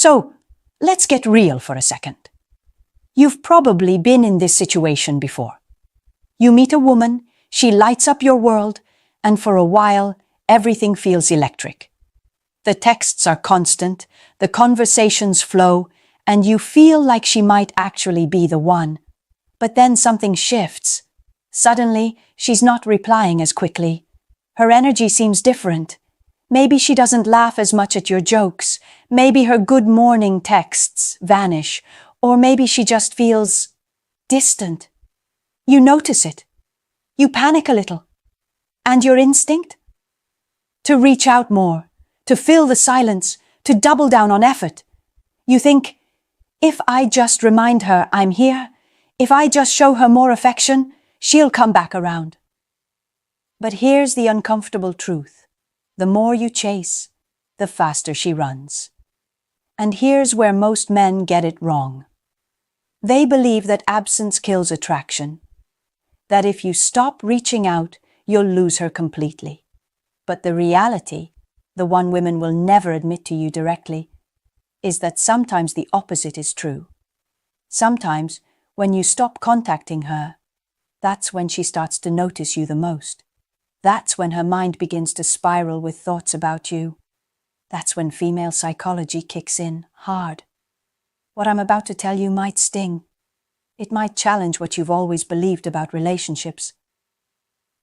So, let's get real for a second. You've probably been in this situation before. You meet a woman, she lights up your world, and for a while, everything feels electric. The texts are constant, the conversations flow, and you feel like she might actually be the one. But then something shifts. Suddenly, she's not replying as quickly. Her energy seems different. Maybe she doesn't laugh as much at your jokes. Maybe her good morning texts vanish. Or maybe she just feels distant. You notice it. You panic a little. And your instinct? To reach out more, to fill the silence, to double down on effort. You think, if I just remind her I'm here, if I just show her more affection, she'll come back around. But here's the uncomfortable truth. The more you chase, the faster she runs. And here's where most men get it wrong. They believe that absence kills attraction, that if you stop reaching out, you'll lose her completely. But the reality, the one women will never admit to you directly, is that sometimes the opposite is true. Sometimes, when you stop contacting her, that's when she starts to notice you the most. That's when her mind begins to spiral with thoughts about you. That's when female psychology kicks in hard. What I'm about to tell you might sting. It might challenge what you've always believed about relationships.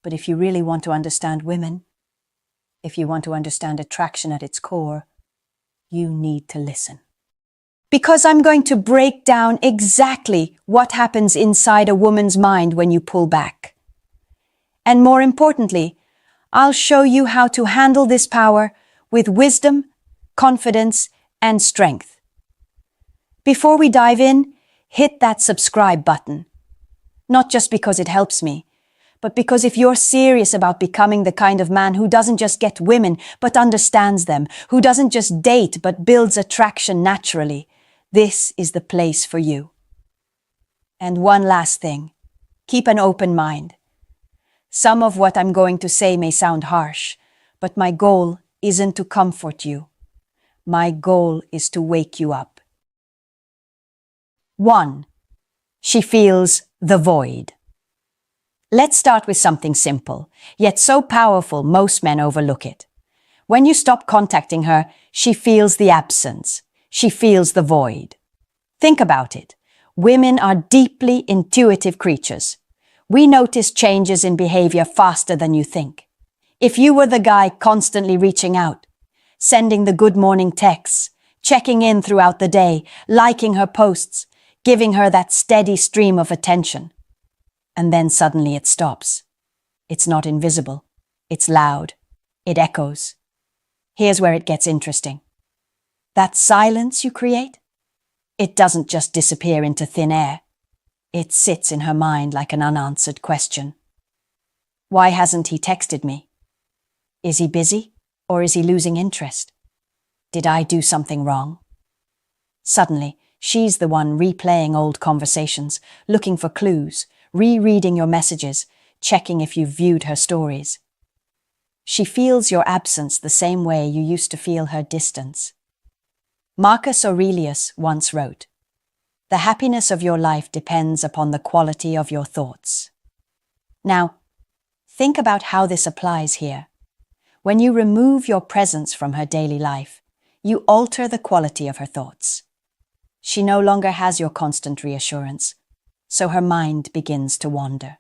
But if you really want to understand women, if you want to understand attraction at its core, you need to listen. Because I'm going to break down exactly what happens inside a woman's mind when you pull back. And more importantly, I'll show you how to handle this power with wisdom, confidence, and strength. Before we dive in, hit that subscribe button. Not just because it helps me, but because if you're serious about becoming the kind of man who doesn't just get women, but understands them, who doesn't just date, but builds attraction naturally, this is the place for you. And one last thing, keep an open mind. Some of what I'm going to say may sound harsh, but my goal isn't to comfort you. My goal is to wake you up. 1. She feels the void. Let's start with something simple, yet so powerful most men overlook it. When you stop contacting her, she feels the absence. She feels the void. Think about it. Women are deeply intuitive creatures. We notice changes in behavior faster than you think. If you were the guy constantly reaching out, sending the good morning texts, checking in throughout the day, liking her posts, giving her that steady stream of attention, and then suddenly it stops. It's not invisible. It's loud. It echoes. Here's where it gets interesting. That silence you create, it doesn't just disappear into thin air. It sits in her mind like an unanswered question. Why hasn't he texted me? Is he busy, or is he losing interest? Did I do something wrong? Suddenly, she's the one replaying old conversations, looking for clues, rereading your messages, checking if you've viewed her stories. She feels your absence the same way you used to feel her distance. Marcus Aurelius once wrote, "The happiness of your life depends upon the quality of your thoughts." Now, think about how this applies here. When you remove your presence from her daily life, you alter the quality of her thoughts. She no longer has your constant reassurance, so her mind begins to wander.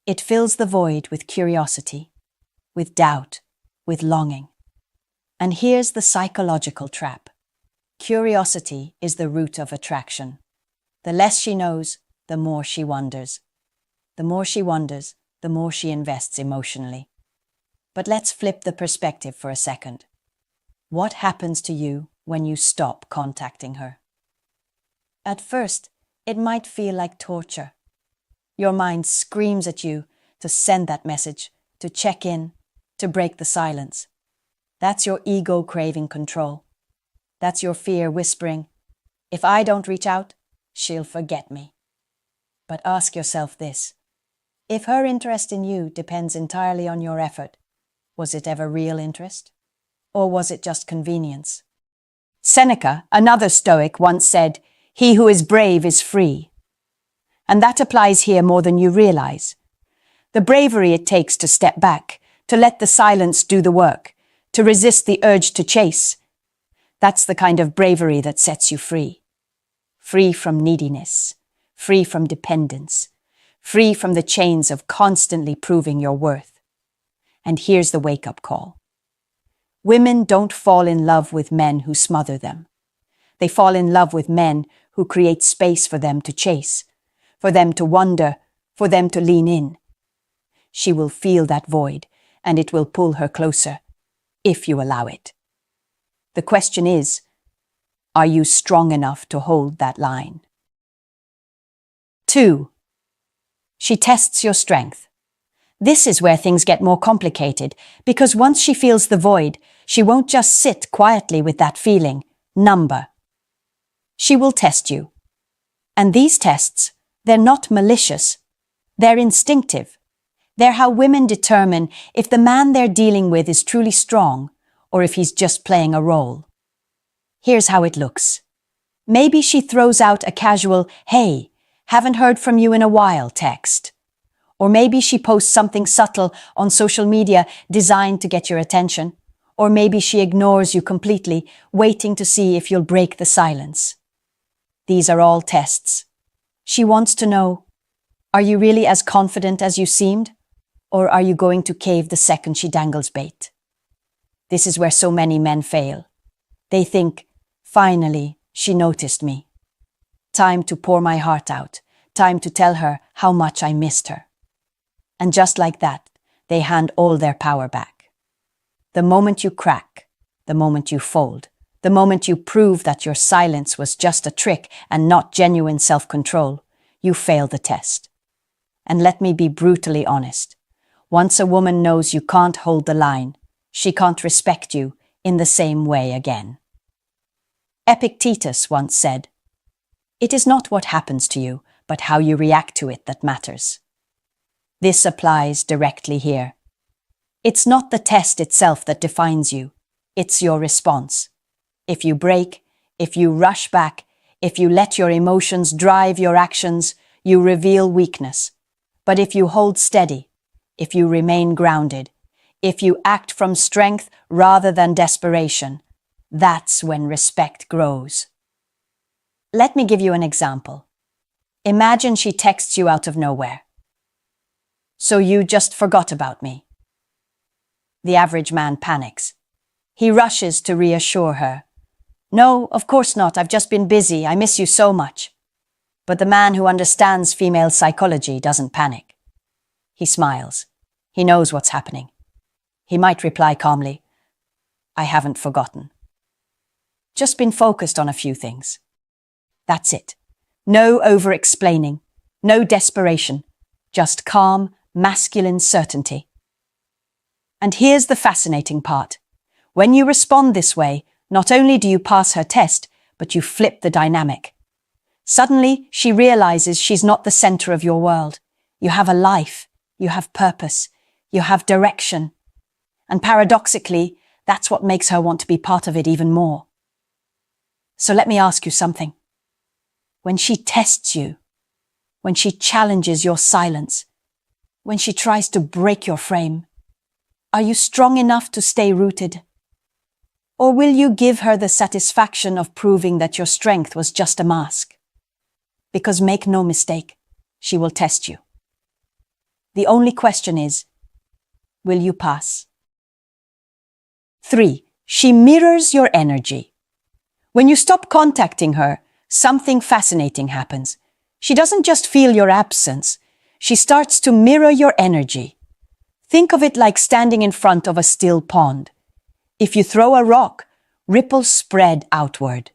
It fills the void with curiosity, with doubt, with longing. And here's the psychological trap. Curiosity is the root of attraction. The less she knows, the more she wonders. The more she wonders, the more she invests emotionally. But let's flip the perspective for a second. What happens to you when you stop contacting her? At first, it might feel like torture. Your mind screams at you to send that message, to check in, to break the silence. That's your ego craving control. That's your fear whispering, if I don't reach out, she'll forget me. But ask yourself this. If her interest in you depends entirely on your effort, was it ever real interest? Or was it just convenience? Seneca, another Stoic, once said, "He who is brave is free." And that applies here more than you realize. The bravery it takes to step back, to let the silence do the work, to resist the urge to chase, that's the kind of bravery that sets you free. Free from neediness, free from dependence, free from the chains of constantly proving your worth. And here's the wake-up call. Women don't fall in love with men who smother them. They fall in love with men who create space for them to chase, for them to wonder, for them to lean in. She will feel that void, and it will pull her closer, if you allow it. The question is, are you strong enough to hold that line? 2. She tests your strength. This is where things get more complicated, because once she feels the void, she won't just sit quietly with that feeling, number. She will test you. And these tests, they're not malicious. They're instinctive. They're how women determine if the man they're dealing with is truly strong or if he's just playing a role. Here's how it looks. Maybe she throws out a casual, "Hey, haven't heard from you in a while" text. Or maybe she posts something subtle on social media designed to get your attention. Or maybe she ignores you completely, waiting to see if you'll break the silence. These are all tests. She wants to know, are you really as confident as you seemed? Or are you going to cave the second she dangles bait? This is where so many men fail. They think, finally, she noticed me. Time to pour my heart out. Time to tell her how much I missed her. And just like that, they hand all their power back. The moment you crack, the moment you fold, the moment you prove that your silence was just a trick and not genuine self-control, you fail the test. And let me be brutally honest. Once a woman knows you can't hold the line, she can't respect you in the same way again. Epictetus once said, "It is not what happens to you, but how you react to it that matters." This applies directly here. It's not the test itself that defines you, it's your response. If you break, if you rush back, if you let your emotions drive your actions, you reveal weakness. But if you hold steady, if you remain grounded, if you act from strength rather than desperation, that's when respect grows. Let me give you an example. Imagine she texts you out of nowhere. "So you just forgot about me." The average man panics. He rushes to reassure her. "No, of course not. I've just been busy. I miss you so much." But the man who understands female psychology doesn't panic. He smiles. He knows what's happening. He might reply calmly, "I haven't forgotten. Just been focused on a few things." That's it. No over-explaining, no desperation, just calm, masculine certainty. And here's the fascinating part. When you respond this way, not only do you pass her test, but you flip the dynamic. Suddenly, she realizes she's not the center of your world. You have a life, you have purpose, you have direction. And paradoxically, that's what makes her want to be part of it even more. So let me ask you something. When she tests you, when she challenges your silence, when she tries to break your frame, are you strong enough to stay rooted? Or will you give her the satisfaction of proving that your strength was just a mask? Because make no mistake, she will test you. The only question is, will you pass? 3. She mirrors your energy. When you stop contacting her, something fascinating happens. She doesn't just feel your absence, she starts to mirror your energy. Think of it like standing in front of a still pond. If you throw a rock, ripples spread outward.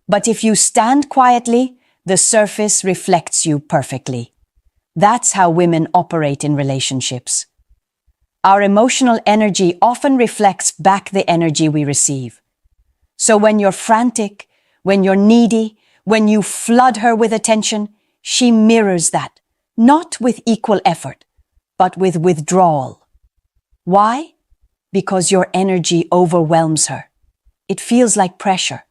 But if you stand quietly, the surface reflects you perfectly. That's how women operate in relationships. Our emotional energy often reflects back the energy we receive. So when you're frantic, when you're needy, when you flood her with attention, she mirrors that, not with equal effort, but with withdrawal. Why? Because your energy overwhelms her. It feels like pressure,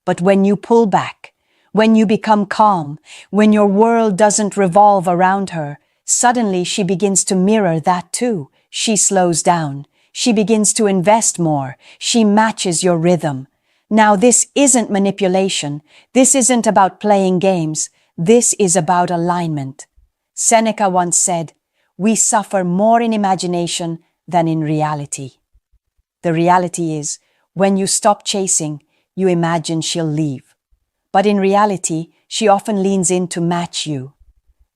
But when you pull back, when you become calm, when your world doesn't revolve around her, suddenly she begins to mirror that too. She slows down. She begins to invest more. She matches your rhythm. Now, this isn't manipulation. This isn't about playing games. This is about alignment. Seneca once said, "We suffer more in imagination than in reality." The reality is, when you stop chasing, you imagine she'll leave. But in reality, she often leans in to match you.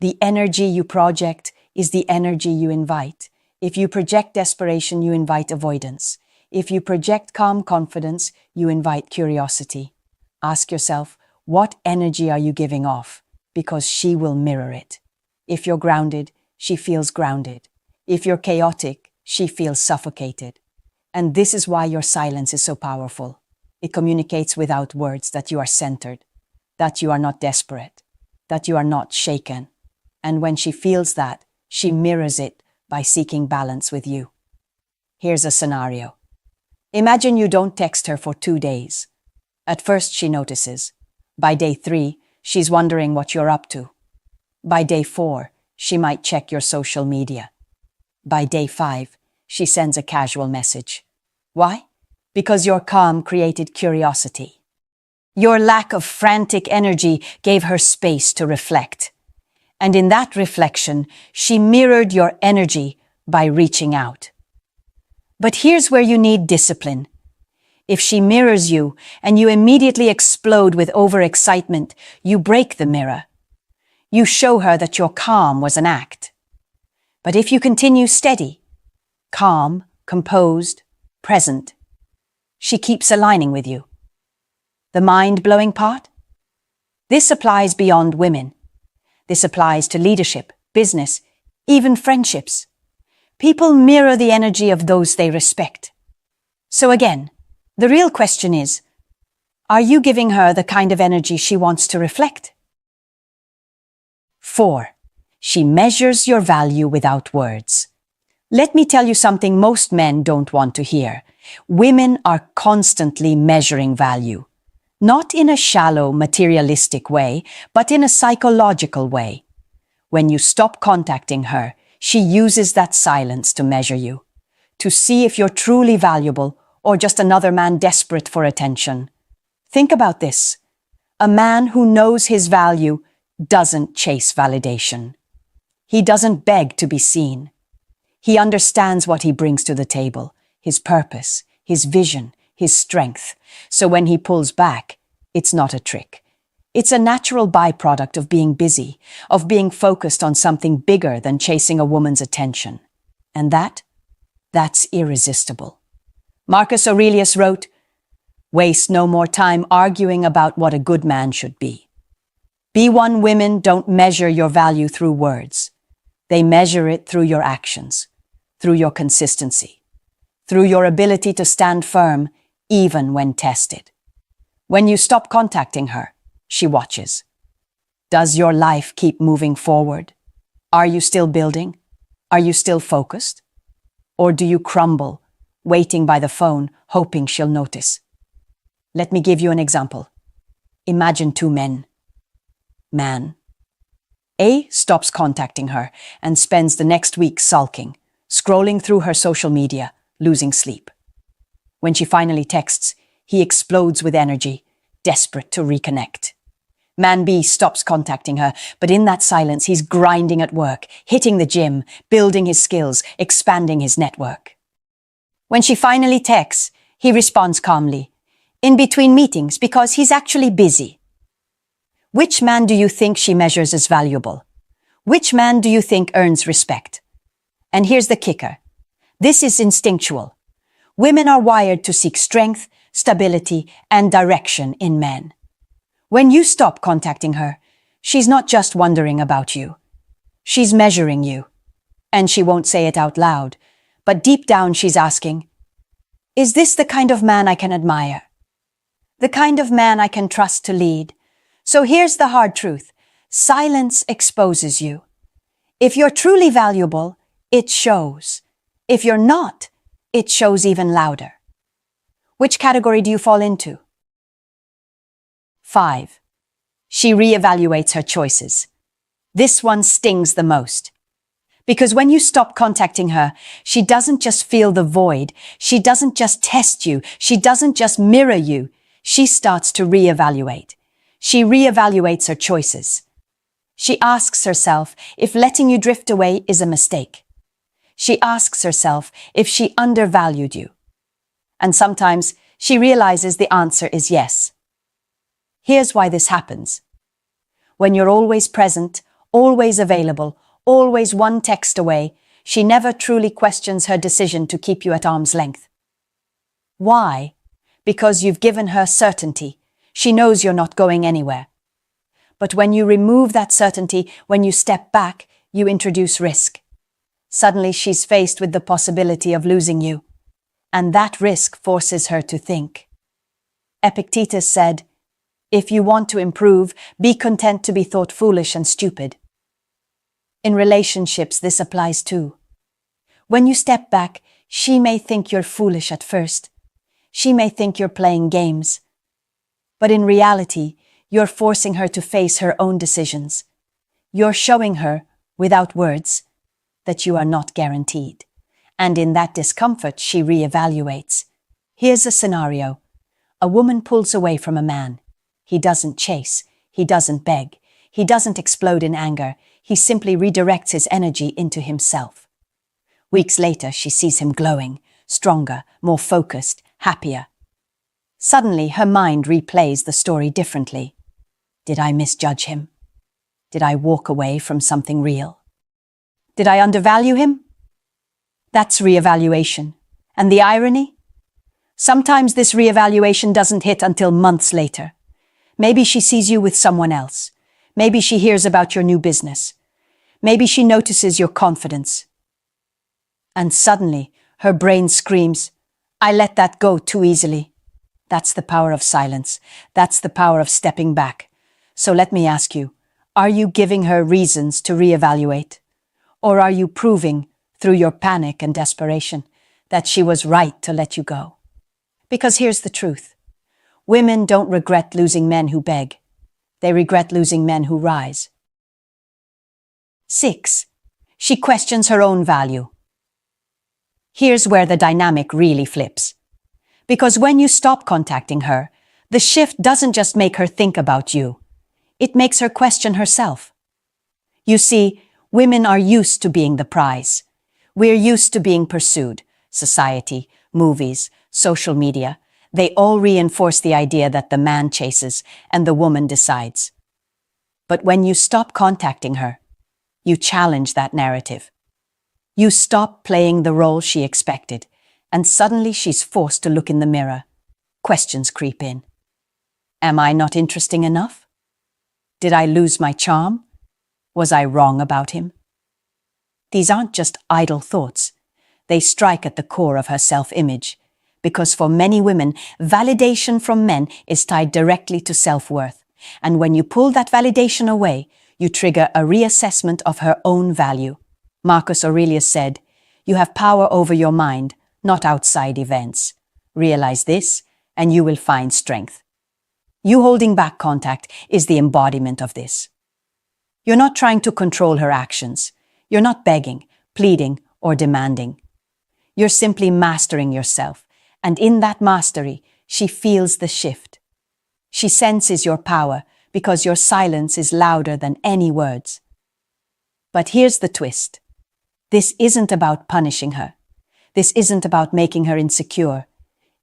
The energy you project is the energy you invite. If you project desperation, you invite avoidance. If you project calm confidence, you invite curiosity. Ask yourself, what energy are you giving off? Because she will mirror it. If you're grounded, she feels grounded. If you're chaotic, she feels suffocated. And this is why your silence is so powerful. It communicates without words that you are centered, that you are not desperate, that you are not shaken. And when she feels that, she mirrors it by seeking balance with you. Here's a scenario. Imagine you don't text her for 2 days. At first, she notices. By day 3, she's wondering what you're up to. By day 4, she might check your social media. By day 5, she sends a casual message. Why? Because your calm created curiosity. Your lack of frantic energy gave her space to reflect. And in that reflection, she mirrored your energy by reaching out. But here's where you need discipline. If she mirrors you and you immediately explode with overexcitement, you break the mirror. You show her that your calm was an act. But if you continue steady, calm, composed, present, she keeps aligning with you. The mind-blowing part? This applies beyond women. This applies to leadership, business, even friendships. People mirror the energy of those they respect. So again, the real question is, are you giving her the kind of energy she wants to reflect? 4. She measures your value without words. Let me tell you something most men don't want to hear. Women are constantly measuring value. Not in a shallow, materialistic way, but in a psychological way. When you stop contacting her, she uses that silence to measure you, to see if you're truly valuable or just another man desperate for attention. Think about this. A man who knows his value doesn't chase validation. He doesn't beg to be seen. He understands what he brings to the table, his purpose, his vision, his strength. So when he pulls back, it's not a trick. It's a natural byproduct of being busy, of being focused on something bigger than chasing a woman's attention. And that's irresistible. Marcus Aurelius wrote, "Waste no more time arguing about what a good man should be." B1 women don't measure your value through words. They measure it through your actions, through your consistency, through your ability to stand firm even when tested. When you stop contacting her, she watches. Does your life keep moving forward? Are you still building? Are you still focused? Or do you crumble, waiting by the phone, hoping she'll notice? Let me give you an example. Imagine 2 men. Man A stops contacting her and spends the next week sulking, scrolling through her social media, losing sleep. When she finally texts, he explodes with energy, desperate to reconnect. Man B stops contacting her, but in that silence, he's grinding at work, hitting the gym, building his skills, expanding his network. When she finally texts, he responds calmly, in between meetings, because he's actually busy. Which man do you think she measures as valuable? Which man do you think earns respect? And here's the kicker. This is instinctual. Women are wired to seek strength, stability, and direction in men. When you stop contacting her, she's not just wondering about you. She's measuring you. And she won't say it out loud, but deep down she's asking, is this the kind of man I can admire? The kind of man I can trust to lead? So here's the hard truth. Silence exposes you. If you're truly valuable, it shows. If you're not, it shows even louder. Which category do you fall into? 5. She reevaluates her choices. This one stings the most. Because when you stop contacting her, she doesn't just feel the void, she doesn't just test you, she doesn't just mirror you, she starts to reevaluate. She reevaluates her choices. She asks herself if letting you drift away is a mistake. She asks herself if she undervalued you. And sometimes she realizes the answer is yes. Here's why this happens. When you're always present, always available, always one text away, she never truly questions her decision to keep you at arm's length. Why? Because you've given her certainty. She knows you're not going anywhere. But when you remove that certainty, when you step back, you introduce risk. Suddenly she's faced with the possibility of losing you. And that risk forces her to think. Epictetus said, "If you want to improve, be content to be thought foolish and stupid." In relationships, this applies too. When you step back, she may think you're foolish at first. She may think you're playing games. But in reality, you're forcing her to face her own decisions. You're showing her, without words, that you are not guaranteed. And in that discomfort, she reevaluates. Here's a scenario. A woman pulls away from a man. He doesn't chase. He doesn't beg. He doesn't explode in anger. He simply redirects his energy into himself. Weeks later, she sees him glowing, stronger, more focused, happier. Suddenly, her mind replays the story differently. Did I misjudge him? Did I walk away from something real? Did I undervalue him? That's reevaluation. And the irony? Sometimes this reevaluation doesn't hit until months later. Maybe she sees you with someone else. Maybe she hears about your new business. Maybe she notices your confidence. And suddenly, her brain screams, "I let that go too easily." That's the power of silence. That's the power of stepping back. So let me ask you, are you giving her reasons to reevaluate? Or are you proving, through your panic and desperation, that she was right to let you go? Because here's the truth. Women don't regret losing men who beg. They regret losing men who rise. 6. She questions her own value. Here's where the dynamic really flips. Because when you stop contacting her, the shift doesn't just make her think about you. It makes her question herself. You see, women are used to being the prize. We're used to being pursued. Society, movies, social media, they all reinforce the idea that the man chases and the woman decides. But when you stop contacting her, you challenge that narrative. You stop playing the role she expected, and suddenly she's forced to look in the mirror. Questions creep in. Am I not interesting enough? Did I lose my charm? Was I wrong about him? These aren't just idle thoughts. They strike at the core of her self-image, because for many women, validation from men is tied directly to self-worth. And when you pull that validation away, you trigger a reassessment of her own value. Marcus Aurelius said, "You have power over your mind, not outside events. Realize this, and you will find strength." You holding back contact is the embodiment of this. You're not trying to control her actions. You're not begging, pleading, or demanding. You're simply mastering yourself, and in that mastery, she feels the shift. She senses your power because your silence is louder than any words. But here's the twist. This isn't about punishing her. This isn't about making her insecure.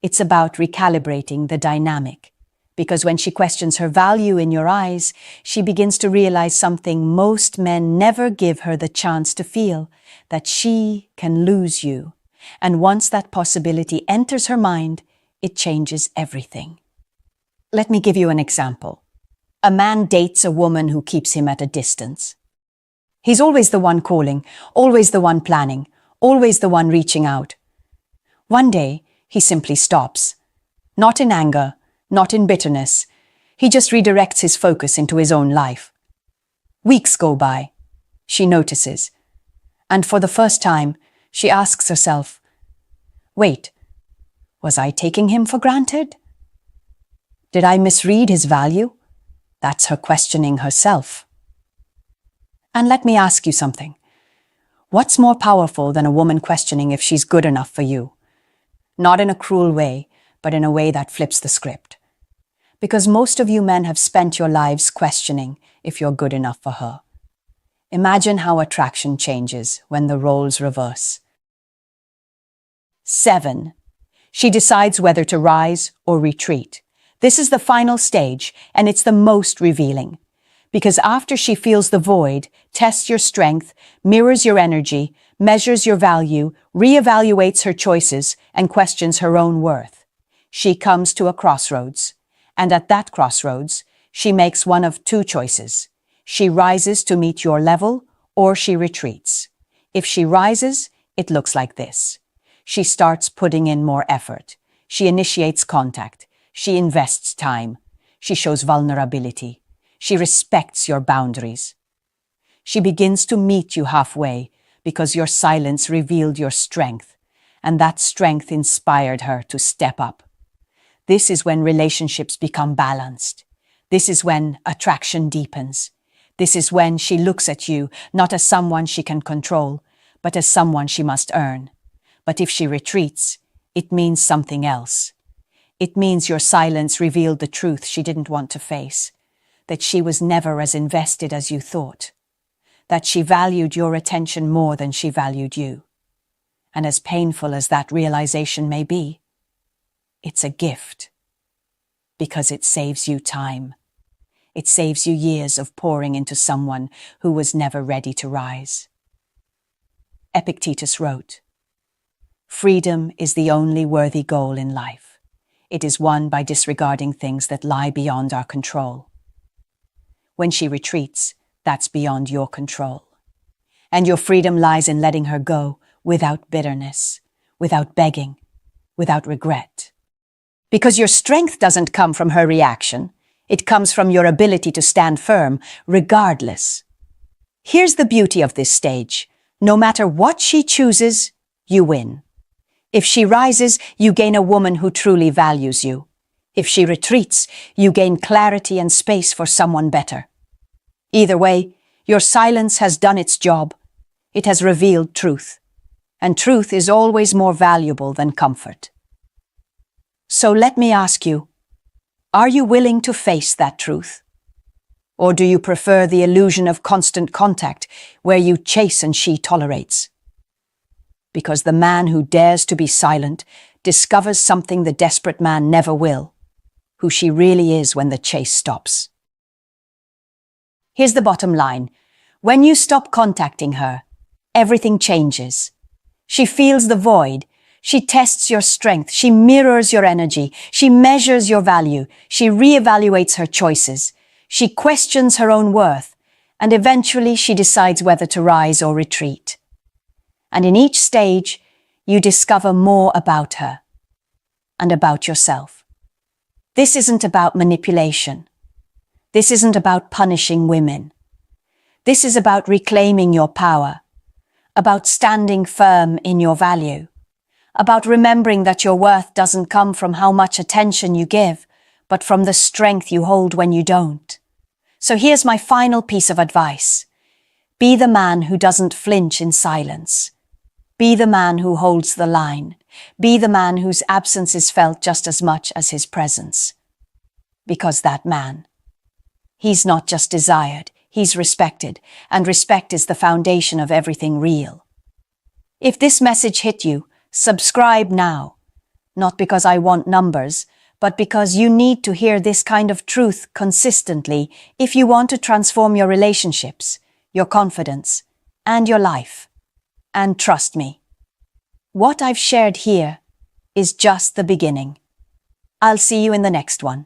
It's about recalibrating the dynamic. Because when she questions her value in your eyes, she begins to realize something most men never give her the chance to feel, that she can lose you. And once that possibility enters her mind, it changes everything. Let me give you an example. A man dates a woman who keeps him at a distance. He's always the one calling, always the one planning, always the one reaching out. One day, he simply stops. Not in anger, not in bitterness. He just redirects his focus into his own life. Weeks go by. She notices. And for the first time, she asks herself, "Wait, was I taking him for granted?" Did I misread his value? That's her questioning herself. And let me ask you something. What's more powerful than a woman questioning if she's good enough for you? Not in a cruel way, but in a way that flips the script. Because most of you men have spent your lives questioning if you're good enough for her. Imagine how attraction changes when the roles reverse. 7. She decides whether to rise or retreat. This is the final stage, and it's the most revealing. Because after she feels the void, tests your strength, mirrors your energy, measures your value, reevaluates her choices, and questions her own worth, she comes to a crossroads. And at that crossroads, she makes one of two choices. She rises to meet your level, or she retreats. If she rises, it looks like this. She starts putting in more effort. She initiates contact. She invests time. She shows vulnerability. She respects your boundaries. She begins to meet you halfway because your silence revealed your strength, and that strength inspired her to step up. This is when relationships become balanced. This is when attraction deepens. This is when she looks at you not as someone she can control, but as someone she must earn. But if she retreats, it means something else. It means your silence revealed the truth she didn't want to face, that she was never as invested as you thought, that she valued your attention more than she valued you. And as painful as that realization may be, it's a gift, because it saves you time. It saves you years of pouring into someone who was never ready to rise. Epictetus wrote, "Freedom is the only worthy goal in life. It is won by disregarding things that lie beyond our control." When she retreats, that's beyond your control. And your freedom lies in letting her go without bitterness, without begging, without regret. Because your strength doesn't come from her reaction, it comes from your ability to stand firm, regardless. Here's the beauty of this stage. No matter what she chooses, you win. If she rises, you gain a woman who truly values you. If she retreats, you gain clarity and space for someone better. Either way, your silence has done its job. It has revealed truth. And truth is always more valuable than comfort. So let me ask you, are you willing to face that truth? Or do you prefer the illusion of constant contact where you chase and she tolerates? Because the man who dares to be silent discovers something the desperate man never will, who she really is when the chase stops. Here's the bottom line. When you stop contacting her, everything changes. She feels the void. She tests your strength. She mirrors your energy. She measures your value. She reevaluates her choices. She questions her own worth. And eventually she decides whether to rise or retreat. And in each stage, you discover more about her and about yourself. This isn't about manipulation. This isn't about punishing women. This is about reclaiming your power, about standing firm in your value, about remembering that your worth doesn't come from how much attention you give, but from the strength you hold when you don't. So here's my final piece of advice. Be the man who doesn't flinch in silence. Be the man who holds the line. Be the man whose absence is felt just as much as his presence. Because that man, he's not just desired, he's respected, and respect is the foundation of everything real. If this message hit you, subscribe now. Not because I want numbers, but because you need to hear this kind of truth consistently if you want to transform your relationships, your confidence, and your life. And trust me, what I've shared here is just the beginning. I'll see you in the next one.